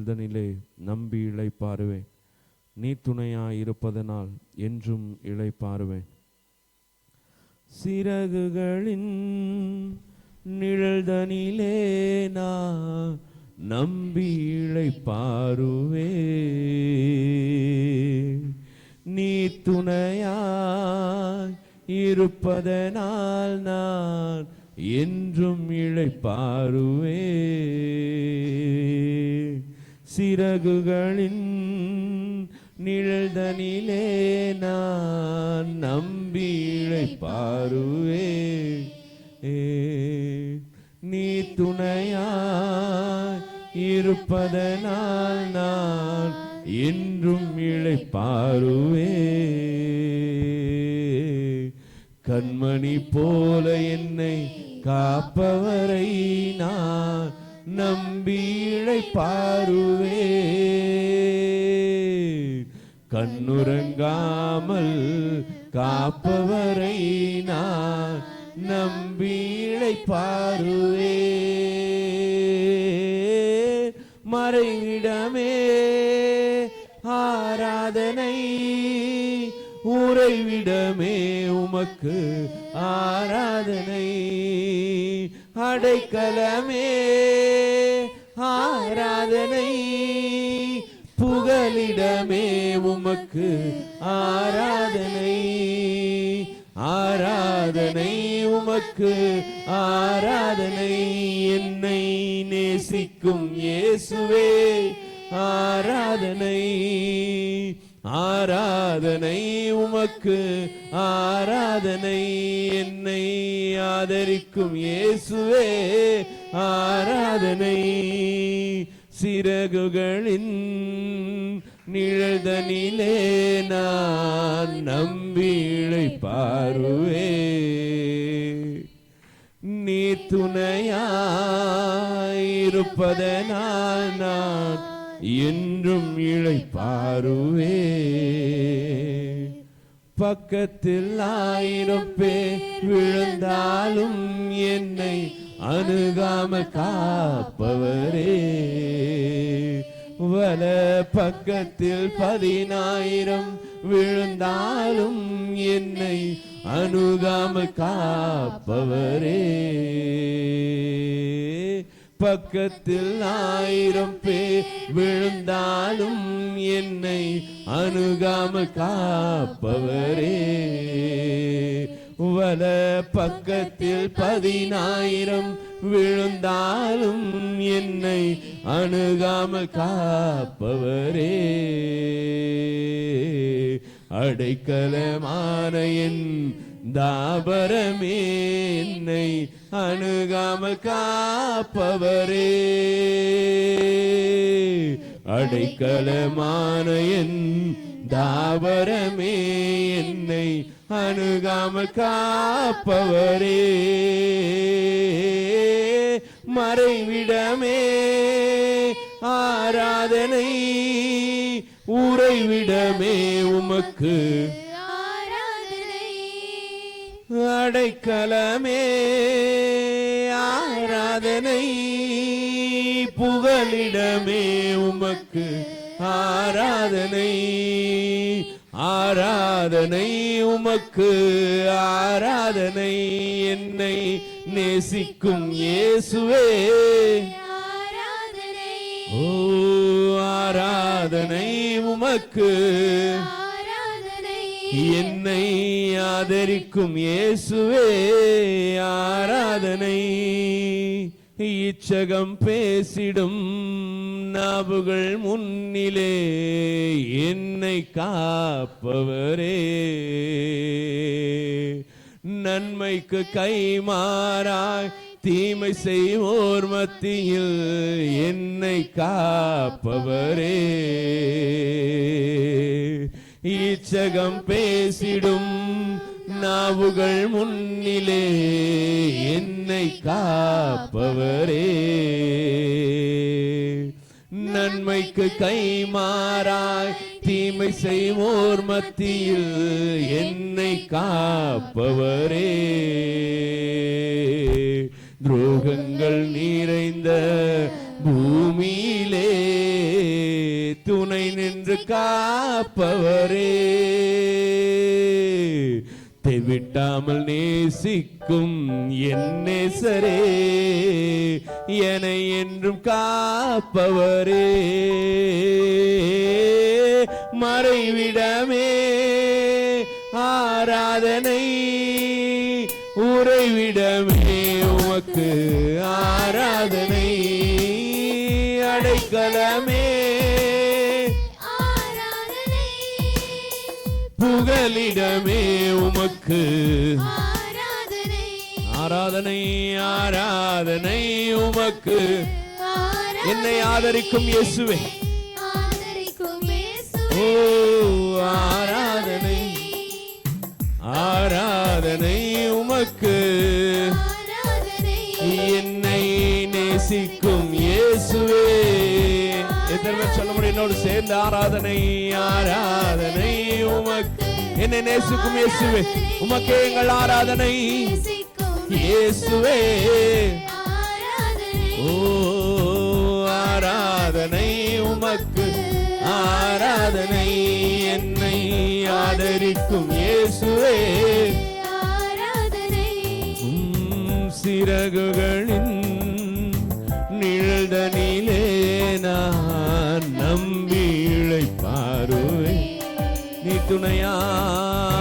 இதனிலே நம்பி இளைப்பாறுவேன். நீ துணையாயிருப்பதனால் என்றும் இளைப்பாறுவேன். சிறகுகளின் நிழல்தனிலே நான் நம்பி இளைப்பாறுவேன். நீ துணையாய் இருப்பதனால் நான் என்றும் இளைப்பாறுவேன். சிறகுகளின் நிழல்தனிலே நான் நம்பி இளைப்பாறுவேன். நீ துணையாய் இருப்பதனால் நான் என்றும் இளைப்பாறுவேன். கண்மணி போல என்னை காப்பவரை நான் நம்பி இளைப்பாறுவேன். கண்ணுறங்காமல் காப்பவரை நான் நம்பி இளைப்பாறுவேன். மறைவிடமே ஆராதனை, உறைவிடமே உமக்கு ஆராதனை. அடைக்கலமே ஆராதனை, புகலிடமே உமக்கு ஆராதனை. ஆராதனை உமக்கு ஆராதனை. என்னை நேசிக்கும் இயேசுவே ஆராதனை. ஆராதனை உமக்கு ஆராதனை. என்னை ஆதரிக்கும் இயேசுவே ஆராதனை. சிறகுகளின் நிழல்தனிலே நான் நம்பி இளைப்பாறுவேன். நீ துணையாயிருப்பதனால் நான் என்றும் இளைப்பாறுவேன். பக்கத்தில் 1000 பேர் விழுந்தாலும் என்னை அணுகாமல் காப்பவரே. வல பக்கத்தில் 10,000 விழுந்தாலும் என்னை அணுகாமல் காப்பவரே. பக்கத்தில் 1000 பேர் விழுந்தாலும் என்னை அணுகாமல் காப்பவரே. வல பக்கத்தில் 10,000 விழுந்தாலும் என்னை அணுகாமல் காப்பவரே. அடைக்கலமான என் தாபரமே என்னை அணுகாமல் காப்பவரே. அடைக்கலமான என் தாபரமே என்னை அணுகாமல் காப்பவரே. மறைவிடமே ஆராதனை, உறைவிடமே உமக்கு அடைக்கலமே ஆராதனை. புகலிடமே உமக்கு ஆராதனை. ஆராதனை உமக்கு ஆராதனை. என்னை நேசிக்கும் இயேசுவே ஓ ஆராதனை உமக்கு. என்னை ஆதரிக்கும் இயேசுவே ஆராதனை. இச்சகம் பேசிடும் நாவுகள் முன்னிலே என்னை காப்பவரே. நன்மைக்கு கைமாறாய் தீமை செய்வோர் மத்தியில் என்னை காப்பவரே. இச்சகம் பேசிடும் நாவுகள் முன்னிலே என்னை காப்பவரே. நன்மைக்கு கைமாறாய் தீமை செய்வோர் மத்தியில் என்னை காப்பவரே. துரோகங்கள் நிறைந்த பூமியிலே துணை நின்று காப்பவரே, விட்டாமல் நேசிக்கும் என் நேசரே, என்னை என்றும் காப்பவரே, மறைவிடமே ஆராதனை, உறைவிடமே உமக்கு ஆராதனை, அடைக்கலமே புகலிடமே உமக்கு ஆராதனை, ஆராதனை உமக்கு. என்னை ஆதரிக்கும் இயேசுவே, ஓ ஆராதனை, ஆராதனை உமக்கு. என்னை நேசிக்கும் இயேசுவே, எத்தனை பேர் சொல்ல முடியும் என்னோடு சேர்ந்து? ஆராதனை, ஆராதனை உமக்கு. என்னை நேசிக்கும் இயேசுவே, உமக்கே எங்கள் ஆராதனை இயேசுவே, ஓ ஆராதனை உமக்கு ஆராதனை. என்னை ஆதரிக்கும் இயேசுவே, சிறகுகளின் நிழல்தனிலே நான் நம்பி இளைப்பாறுவேன். நீ துணையாய்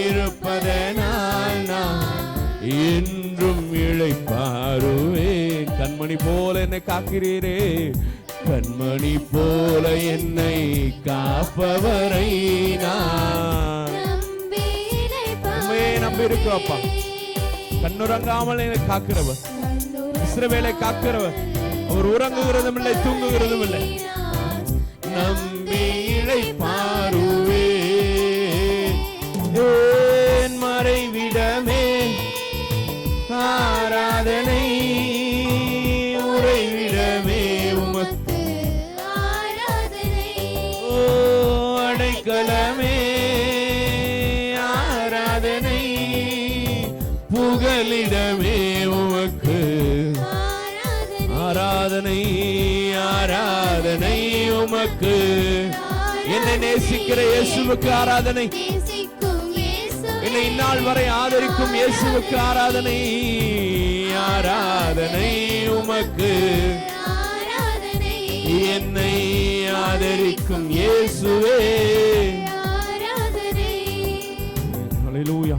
இருப்பதனால் நான் என்றும் இளைப்பாறுவேன். கண்மணி போல என்னை காக்கிறீரே, கண்மணி போல என்னை காப்பவரை நான் நம்பி இருக்கிறோப்பா. கண்ணுறங்காமல் என்னை காக்கிறவர், இஸ்ரவேலை காக்கிறவர். அவர் உறங்குகிறதும் இல்லை, தூங்குகிறதும் இல்லை. நம்பி இளைப்பாறுவே, என் மறைவிடமே ஆராதனை, உறைவிடமே உமக்கு ஓ அடைக்கலமே ஆராதனை, புகலிடமே உமக்கு ஆராதனை, ஆராதனை உமக்கு. என்னை நேசிக்கிற இயேசுவுக்கு ஆராதனை, என்னை இந்நாள் வரை ஆதரிக்கும் இயேசுவுக்கு ஆராதனை, ஆராதனை உமக்கு. என்னை ஆதரிக்கும் இயேசுவே, ஹல்லேலூயா.